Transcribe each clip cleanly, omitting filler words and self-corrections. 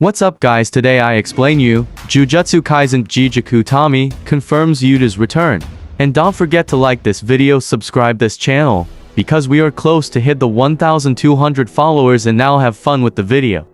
What's up guys, today I explain you, Jujutsu Kaisen Gege Akutami confirms Yuta's return. And don't forget to like this video, subscribe this channel, because we are close to hit the 1,200 followers and now have fun with the video.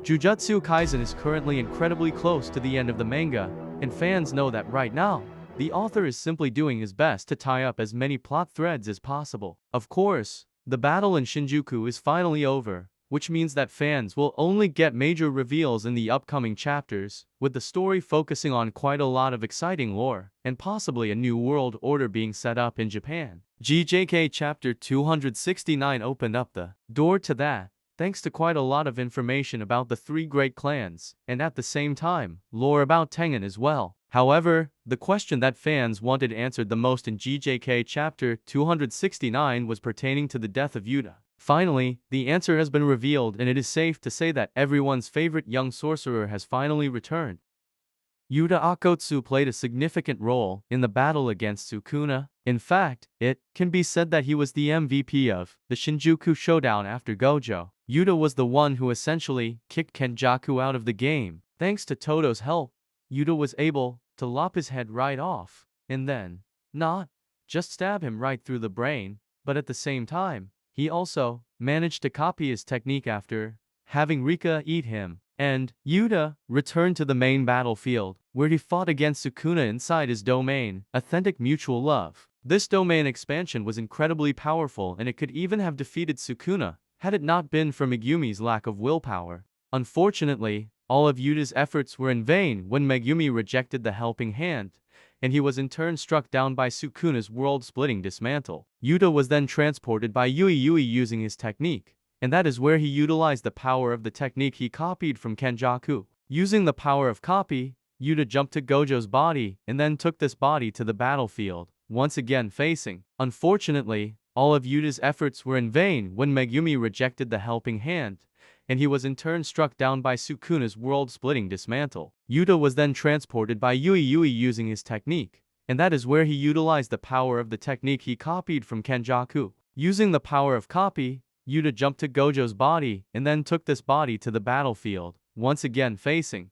Jujutsu Kaisen is currently incredibly close to the end of the manga, and fans know that right now. The author is simply doing his best to tie up as many plot threads as possible. Of course, the battle in Shinjuku is finally over, which means that fans will only get major reveals in the upcoming chapters, with the story focusing on quite a lot of exciting lore, and possibly a new world order being set up in Japan. GJK Chapter 269 opened up the door to that, thanks to quite a lot of information about the three great clans, and at the same time, lore about Tengen as well. However, the question that fans wanted answered the most in GJK Chapter 269 was pertaining to the death of Yuta. Finally, the answer has been revealed and it is safe to say that everyone's favorite young sorcerer has finally returned. Yuta Okkotsu played a significant role in the battle against Sukuna. In fact, it can be said that he was the MVP of the Shinjuku showdown after Gojo. Yuta was the one who essentially kicked Kenjaku out of the game. Thanks to Todo's help, Yuta was able to lop his head right off, and then, not just stab him right through the brain, but at the same time, he also managed to copy his technique after having Rika eat him. And Yuta returned to the main battlefield, where he fought against Sukuna inside his domain, Authentic Mutual Love. This domain expansion was incredibly powerful and it could even have defeated Sukuna, had it not been for Megumi's lack of willpower. Unfortunately, all of Yuta's efforts were in vain when Megumi rejected the helping hand, and he was in turn struck down by Sukuna's world-splitting dismantle. Yuta was then transported by Yui using his technique, and that is where he utilized the power of the technique he copied from Kenjaku. Using the power of copy, Yuta jumped to Gojo's body and then took this body to the battlefield, once again facing. Unfortunately, all of Yuta's efforts were in vain when Megumi rejected the helping hand, and he was in turn struck down by Sukuna's world-splitting dismantle. Yuta was then transported by Yui using his technique, and that is where he utilized the power of the technique he copied from Kenjaku. Using the power of copy, Yuta jumped to Gojo's body and then took this body to the battlefield, once again facing.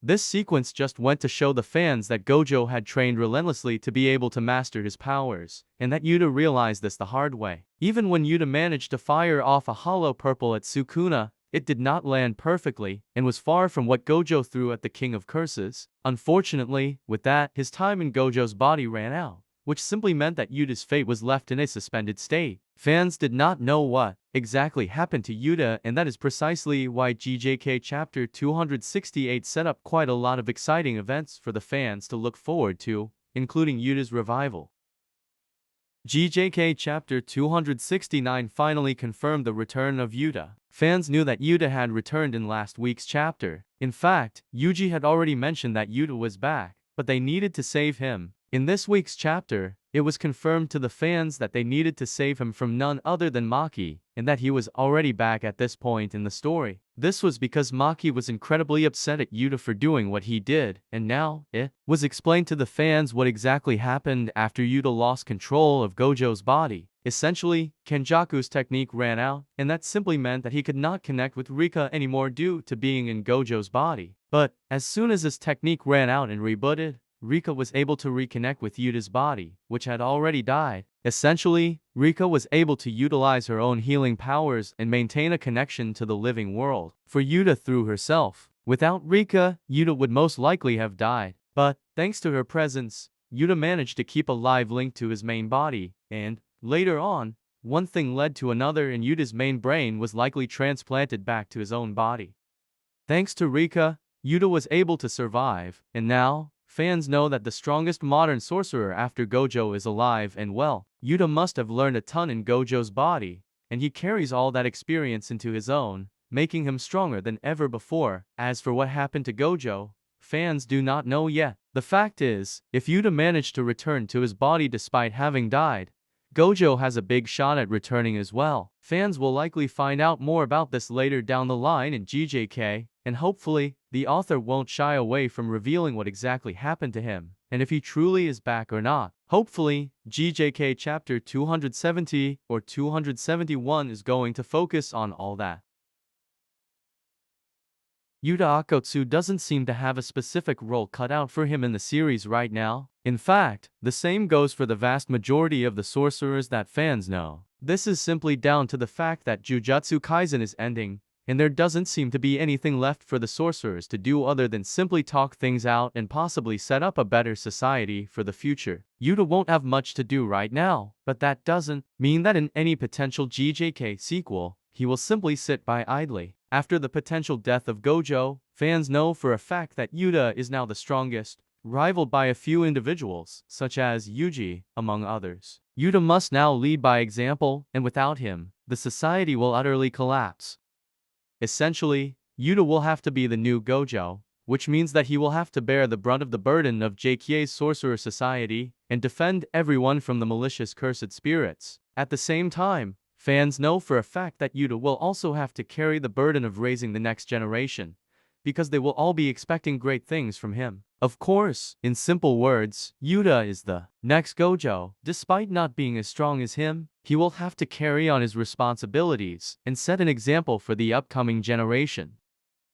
This sequence just went to show the fans that Gojo had trained relentlessly to be able to master his powers, and that Yuta realized this the hard way. Even when Yuta managed to fire off a hollow purple at Sukuna, it did not land perfectly, and was far from what Gojo threw at the King of Curses. Unfortunately, with that, his time in Gojo's body ran out, which simply meant that Yuta's fate was left in a suspended state. Fans did not know what exactly happened to Yuta, and that is precisely why GJK Chapter 268 set up quite a lot of exciting events for the fans to look forward to, including Yuta's revival. GJK Chapter 269 finally confirmed the return of Yuta. Fans knew that Yuta had returned in last week's chapter. In fact, Yuji had already mentioned that Yuta was back, but they needed to save him. In this week's chapter, it was confirmed to the fans that they needed to save him from none other than Maki, and that he was already back at this point in the story. This was because Maki was incredibly upset at Yuta for doing what he did, and now, it was explained to the fans what exactly happened after Yuta lost control of Gojo's body. Essentially, Kenjaku's technique ran out, and that simply meant that he could not connect with Rika anymore due to being in Gojo's body. But, as soon as his technique ran out and rebooted, Rika was able to reconnect with Yuta's body, which had already died. Essentially, Rika was able to utilize her own healing powers and maintain a connection to the living world for Yuta through herself. Without Rika, Yuta would most likely have died. But, thanks to her presence, Yuta managed to keep a live link to his main body, and, later on, one thing led to another and Yuta's main brain was likely transplanted back to his own body. Thanks to Rika, Yuta was able to survive, and now, fans know that the strongest modern sorcerer after Gojo is alive and well. Yuta must have learned a ton in Gojo's body, and he carries all that experience into his own, making him stronger than ever before. As for what happened to Gojo, fans do not know yet. The fact is, if Yuta managed to return to his body despite having died, Gojo has a big shot at returning as well. Fans will likely find out more about this later down the line in GJK, and hopefully, the author won't shy away from revealing what exactly happened to him, and if he truly is back or not. Hopefully, GJK Chapter 270 or 271 is going to focus on all that. Yuta Okkotsu doesn't seem to have a specific role cut out for him in the series right now. In fact, the same goes for the vast majority of the sorcerers that fans know. This is simply down to the fact that Jujutsu Kaisen is ending, and there doesn't seem to be anything left for the sorcerers to do other than simply talk things out and possibly set up a better society for the future. Yuta won't have much to do right now, but that doesn't mean that in any potential GJK sequel, he will simply sit by idly. After the potential death of Gojo, fans know for a fact that Yuta is now the strongest, rivaled by a few individuals, such as Yuji, among others. Yuta must now lead by example, and without him, the society will utterly collapse. Essentially, Yuta will have to be the new Gojo, which means that he will have to bear the brunt of the burden of JK's sorcerer society, and defend everyone from the malicious cursed spirits. At the same time, fans know for a fact that Yuta will also have to carry the burden of raising the next generation, because they will all be expecting great things from him. Of course, in simple words, Yuta is the next Gojo. Despite not being as strong as him, he will have to carry on his responsibilities and set an example for the upcoming generation.